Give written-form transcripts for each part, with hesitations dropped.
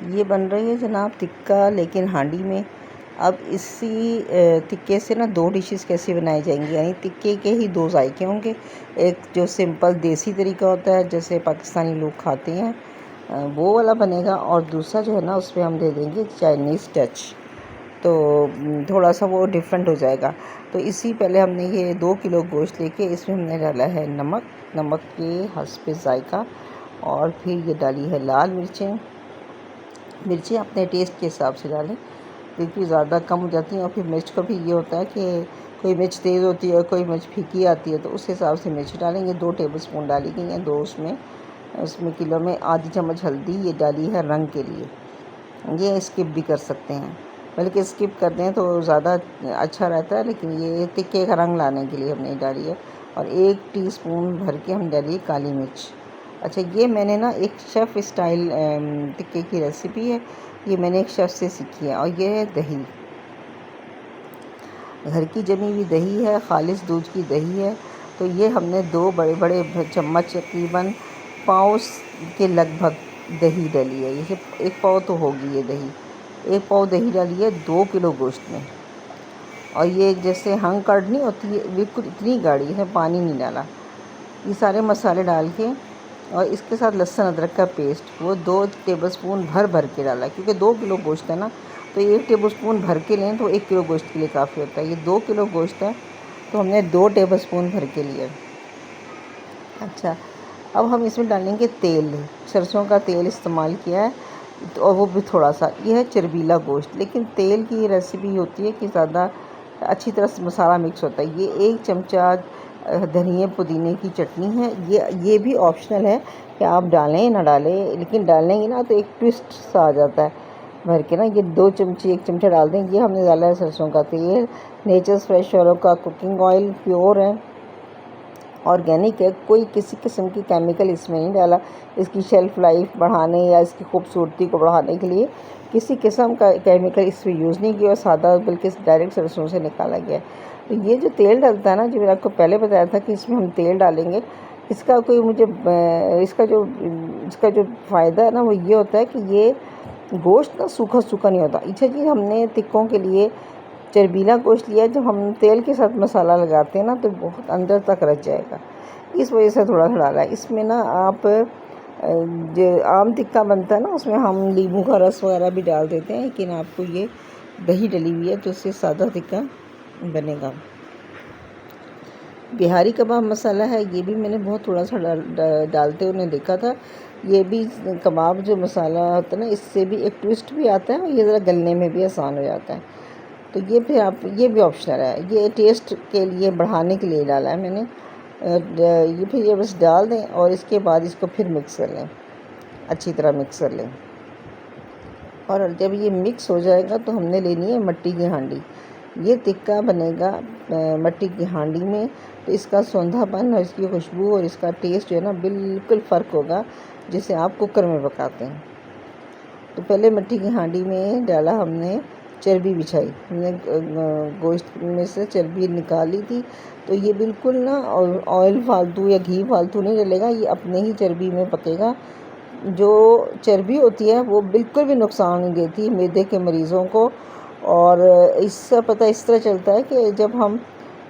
ये बन रही है जनाब टिक्का, लेकिन हांडी में। अब इसी टिक्के से ना दो डिशेस कैसे बनाई जाएंगी, यानी टिक्के के ही दो जायके होंगे। एक जो सिंपल देसी तरीका होता है जैसे पाकिस्तानी लोग खाते हैं वो वाला बनेगा, और दूसरा जो है ना उसमें हम दे देंगे चाइनीज़ टच, तो थोड़ा सा वो डिफरेंट हो जाएगा। तो इसी पहले हमने ये 2 किलो गोश्त लेके इसमें हमने डाला है नमक के हस्बे ज़ायका, और फिर ये डाली है लाल मिर्चें अपने टेस्ट के हिसाब से डालें, क्योंकि ज़्यादा कम हो जाती हैं। और फिर मिर्च का भी ये होता है कि कोई मिर्च तेज़ होती है, कोई मिर्च फीकी आती है, तो उस हिसाब से मिर्च डालेंगे। 2 टेबलस्पून डाली गई हैं, 2 उसमें किलो में आधी चम्मच हल्दी ये डाली है रंग के लिए। ये स्किप भी कर सकते हैं, बल्कि स्किप कर दें तो ज़्यादा अच्छा रहता है, लेकिन ये टिक्के का रंग लाने के लिए हमने डाली है। और 1 टीस्पून भर के हम डाली काली मिर्च। अच्छा, ये मैंने ना एक शेफ़ स्टाइल टिक्के की रेसिपी है, ये मैंने एक शेफ़ से सीखी है। और ये है दही, घर की जमी हुई दही है, खालिस दूध की दही है। तो ये हमने 2 बड़े चम्मच तकरीबन पाव के लगभग दही डाली है। जैसे 1 पाव तो होगी ये दही, 1 पाव दही डाली है 2 किलो गोश्त में। और ये जैसे हंग कर्ड नहीं होती है, बिल्कुल इतनी गाढ़ी है, पानी नहीं डाला। ये सारे मसाले डाल के और इसके साथ लहसुन अदरक का पेस्ट वो 2 टेबलस्पून भर के डाला, क्योंकि 2 किलो गोश्त है ना, तो 1 टेबलस्पून भर के लें तो 1 किलो गोश्त के लिए काफ़ी होता है। ये 2 किलो गोश्त है तो हमने 2 टेबलस्पून भर के लिए। अच्छा, अब हम इसमें डालेंगे तेल, सरसों का तेल इस्तेमाल किया है, तो और वो भी थोड़ा सा। ये है चरबीला गोश्त, लेकिन तेल की रेसिपी होती है कि ज़्यादा अच्छी तरह से मसाला मिक्स होता है। ये 1 चमचा धनिया पुदीने की चटनी है। ये भी ऑप्शनल है कि आप डालें ना डालें, लेकिन डालेंगे ना तो एक ट्विस्ट सा आ जाता है भर के ना। ये 2 चमचे 1 चमचा डाल दें। ये हमने डाला है सरसों का तेल, नेचर्स फ्रेश ऑयल का कुकिंग ऑयल, प्योर है, ऑर्गेनिक है, कोई किसी किस्म की केमिकल इसमें नहीं डाला। इसकी शेल्फ़ लाइफ बढ़ाने या इसकी खूबसूरती को बढ़ाने के लिए किसी किस्म का केमिकल इसमें यूज़ नहीं किया, सादा बल्कि डायरेक्ट सरसों से निकाला गया है। तो ये जो तेल डलता है ना, जो मैंने आपको पहले बताया था कि इसमें हम तेल डालेंगे, इसका कोई मुझे इसका जो फ़ायदा है ना वो ये होता है कि ये गोश्त ना सूखा सूखा नहीं होता। अच्छा जी, हमने टिक्कों के लिए चरबीला गोश्त लिया, जब हम तेल के साथ मसाला लगाते हैं ना तो बहुत अंदर तक रच जाएगा, इस वजह से थोड़ा सा डाला है। इसमें ना आप जो आम टिक्का बनता है ना उसमें हम नींबू का रस वगैरह भी डाल देते हैं, लेकिन आपको ये दही डली हुई है तो इससे सादा टिक्का बनेगा। बिहारी कबाब मसाला है, ये भी मैंने बहुत थोड़ा सा डालते हुए देखा था। ये भी कबाब जो मसाला होता है ना, इससे भी एक ट्विस्ट भी आता है और ये ज़रा गलने में भी आसान हो जाता है। तो ये फिर आप ये भी ऑप्शनल है, ये टेस्ट के लिए बढ़ाने के लिए डाला है मैंने। ये फिर ये बस डाल दें और इसके बाद इसको फिर मिक्स कर लें, अच्छी तरह मिक्स कर लें। और जब ये मिक्स हो जाएगा तो हमने लेनी है मट्टी की हांडी। ये टिक्का बनेगा मट्टी की हांडी में, तो इसका सौंधापन और इसकी खुशबू और इसका टेस्ट जो है ना बिल्कुल फ़र्क होगा जिसे आप कुकर में पकाते हैं। तो पहले मिट्टी की हांडी में डाला हमने, चर्बी बिछाई हमने, गोश्त में से चर्बी निकाली थी। तो ये बिल्कुल ना ऑयल फालतू या घी फालतू नहीं डलेगा, ये अपने ही चर्बी में पकेगा। जो चर्बी होती है वो बिल्कुल भी नुकसान नहीं देती मैदे के मरीज़ों को। और इससे पता इस तरह चलता है कि जब हम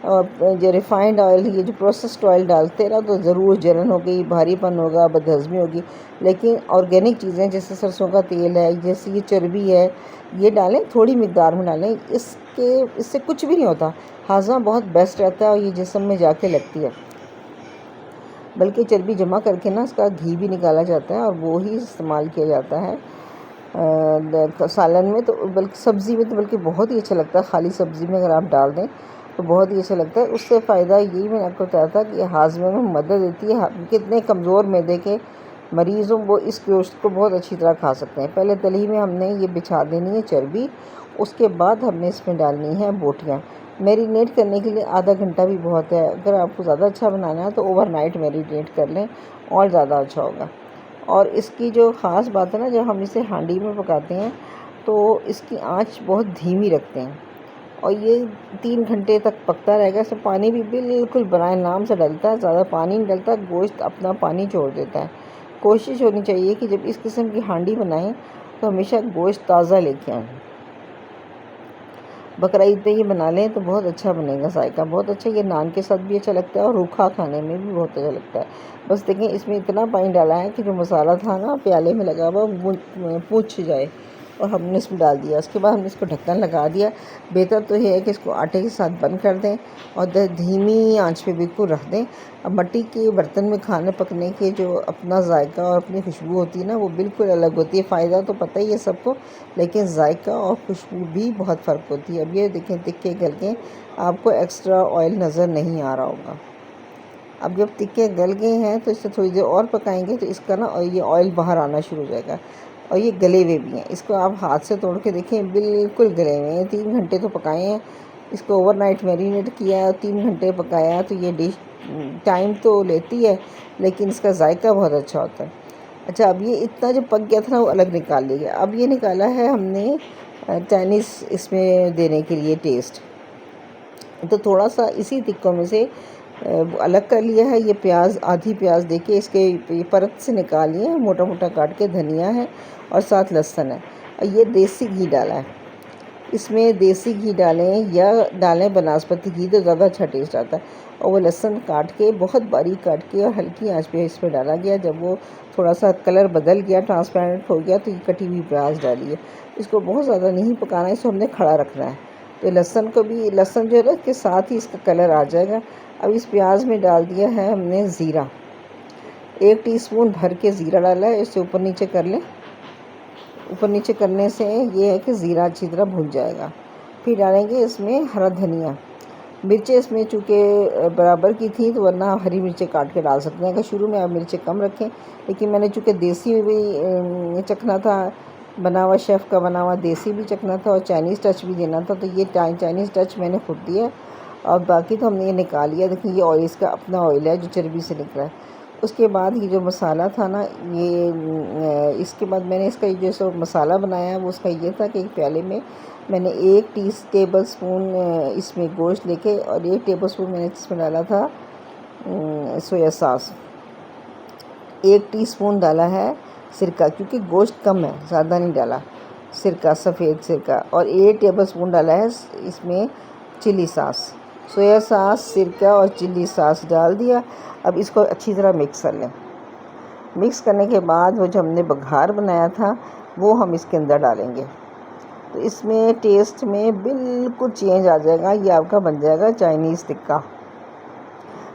जो रिफ़ाइंड ऑयल, ये जो प्रोसेस्ड ऑयल डालते हैं ना, तो ज़रूर जलन होगी, भारीपन होगा, बदहज़मी होगी। लेकिन ऑर्गेनिक चीज़ें जैसे सरसों का तेल है, जैसे ये चर्बी है, ये डालें, थोड़ी मिकदार में डालें। इससे कुछ भी नहीं होता, हाज़मा बहुत बेस्ट रहता है और ये जिस्म में जाके लगती है। बल्कि चर्बी जमा करके ना इसका घी भी निकाला जाता है और वो ही इस्तेमाल किया जाता है सालन में, तो बल्कि सब्ज़ी में तो बल्कि बहुत ही अच्छा लगता है। खाली सब्ज़ी में अगर आप डाल दें तो बहुत ही अच्छा लगता है। उससे फ़ायदा यही मैंने आपको बताया था कि हाज़मे में मदद देती है। कितने कमज़ोर मैदे के मरीज़ हों वो इस गोश्त को बहुत अच्छी तरह खा सकते हैं। पहले तली में हमने ये बिछा देनी है चर्बी, उसके बाद हमने इसमें डालनी है बोटियाँ। मैरिनेट करने के लिए आधा घंटा भी बहुत है। अगर आपको ज़्यादा अच्छा बनाना है तो ओवरनाइट मैरिनेट कर लें और ज़्यादा अच्छा होगा। और इसकी जो ख़ास बात है ना, जब हम इसे हांडी में पकाते हैं तो इसकी आंच बहुत धीमी रखते हैं और ये 3 घंटे तक पकता रहेगा। इसमें पानी भी बिल्कुल बनाए नाम से डलता है, ज़्यादा पानी नहीं डलता, गोश्त अपना पानी छोड़ देता है। कोशिश होनी चाहिए कि जब इस किस्म की हांडी बनाएं तो हमेशा गोश्त ताज़ा लेके आएँ। बकरा ईद पे ये बना लें तो बहुत अच्छा बनेगा, जायका बहुत अच्छा। ये नान के साथ भी अच्छा लगता है और रूखा खाने में भी बहुत अच्छा लगता है। बस देखें इसमें इतना पानी डाला है कि जो मसाला था ना प्याले में लगा हुआ वो पूछ जाए, और हमने इसमें डाल दिया। उसके बाद हमने इसको ढक्कन लगा दिया। बेहतर तो ये है कि इसको आटे के साथ बंद कर दें और धीमी आंच पे बिल्कुल रख दें। अब मट्टी के बर्तन में खाने पकने के जो अपना जायका और अपनी खुशबू होती है ना, वो बिल्कुल अलग होती है। फ़ायदा तो पता ही है सबको, लेकिन जायका और खुशबू भी बहुत फ़र्क होती है। अब ये देखें तिक्के गल के, आपको एक्स्ट्रा ऑयल नज़र नहीं आ रहा होगा। अब जब तिक्के गल गए हैं तो इसे थोड़ी देर और पकाएंगे तो इसका ना ये ऑयल बाहर आना शुरू हो जाएगा। और ये गले हुए भी हैं, इसको आप हाथ से तोड़ के देखें बिल्कुल गले हुए हैं। 3 घंटे तो पकाए हैं, इसको ओवरनाइट मैरिनेट किया और 3 घंटे पकाया। तो ये डिश टाइम तो लेती है लेकिन इसका जायका बहुत अच्छा होता है। अच्छा, अब ये इतना जो पक गया था ना वो अलग निकाल लिया। अब ये निकाला है हमने चाइनीज़ इसमें देने के लिए टेस्ट, तो थोड़ा सा इसी तिक्कों में से अलग कर लिया है। ये प्याज, आधी प्याज देके इसके परत से निकालिए, मोटा मोटा काट के। धनिया है और साथ लहसुन है। और ये देसी घी डाला है, इसमें देसी घी डालें या डालें बनास्पति घी तो ज़्यादा अच्छा टेस्ट आता है। और वो लहसुन काट के बहुत बारीक काट के और हल्की आंच पे इस पर डाला गया। जब वो थोड़ा सा कलर बदल गया, ट्रांसपेरेंट हो गया, तो ये कटी हुई प्याज डाली है। इसको बहुत ज़्यादा नहीं पकाना है, इसको हमने खड़ा रखना है। तो लहसुन को भी, लहसुन जो है ना के साथ ही इसका कलर आ जाएगा। अब इस प्याज में डाल दिया है हमने ज़ीरा, 1 टीस्पून भर के ज़ीरा डाला है। इसे ऊपर नीचे कर लें। ऊपर नीचे करने से ये है कि ज़ीरा अच्छी तरह भुन जाएगा। फिर डालेंगे इसमें हरा धनिया। मिर्चें इसमें चूँकि बराबर की थी तो वरना हरी मिर्चें काट के डाल सकते हैं अगर शुरू में आप मिर्चें कम रखें। लेकिन मैंने चूँकि देसी भी चखना था, बना हुआ शेफ़ का बना हुआ देसी भी चखना था और चाइनीज़ टच भी देना था, तो ये चाइनीज़ टच मैंने खुद दिया। और बाकी तो हमने ये निकाल लिया। देखिए ये ऑयल इसका अपना ऑयल है जो चर्बी से निकला है। उसके बाद ये जो मसाला था ना, ये इसके बाद मैंने इसका ये जो मसाला बनाया वो उसका ये था कि एक प्याले में मैंने 1 टेबल स्पून इसमें गोश्त लेके और 1 टेबल स्पून मैंने इसमें डाला था सोया सॉस। 1 टीस्पून डाला है सिरका, क्योंकि गोश्त कम है, ज़्यादा नहीं डाला सिरका, सफ़ेद सिरका। और 1 टेबल स्पून डाला है इसमें चिली सॉस। सोया सॉस, सिरका और चिली सॉस डाल दिया। अब इसको अच्छी तरह मिक्स कर लें। मिक्स करने के बाद वो जो हमने बघार बनाया था वो हम इसके अंदर डालेंगे, तो इसमें टेस्ट में बिल्कुल चेंज आ जाएगा। ये आपका बन जाएगा चाइनीज़ टिक्का।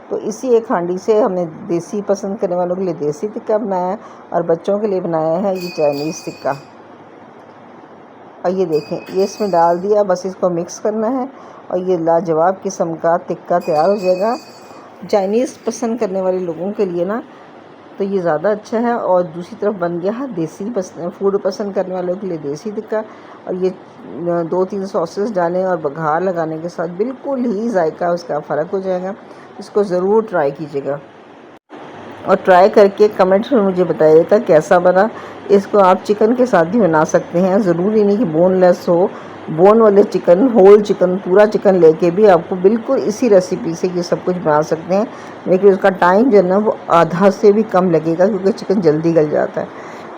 तो इसी एक हांडी से हमने देसी पसंद करने वालों के लिए देसी टिक्का बनाया और बच्चों के लिए बनाया है ये चाइनीज़ टिक्का। और ये देखें ये इसमें डाल दिया, बस इसको मिक्स करना है और ये लाजवाब किस्म का टिक्का तैयार हो जाएगा। चाइनीज़ पसंद करने वाले लोगों के लिए ना तो ये ज़्यादा अच्छा है। और दूसरी तरफ बन गया है देसी फूड पसंद करने वालों के लिए देसी टिक्का। और ये 2-3 सॉसेस डालें और बघार लगाने के साथ बिल्कुल ही जायका उसका फ़र्क हो जाएगा। इसको ज़रूर ट्राई कीजिएगा और ट्राई करके कमेंट्स में मुझे बताइएगा कैसा बना। इसको आप चिकन के साथ भी बना सकते हैं, ज़रूरी नहीं कि बोनलेस हो। बोन वाले चिकन, होल चिकन, पूरा चिकन लेके भी आपको बिल्कुल इसी रेसिपी से ये सब कुछ बना सकते हैं। लेकिन उसका टाइम जो है ना वो आधा से भी कम लगेगा क्योंकि चिकन जल्दी गल जाता है।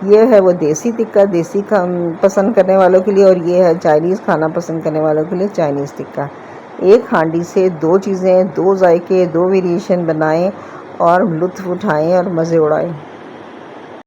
ये है वो देसी टिक्का, देसी पसंद करने वालों के लिए, और ये है चाइनीज़ खाना पसंद करने वालों के लिए चाइनीज़ टिक्का। एक हांडी से 2 चीज़ें, 2 जायके, 2 वेरिएशन बनाएं और लुत्फ़ उठाएं और मज़े उड़ाएं।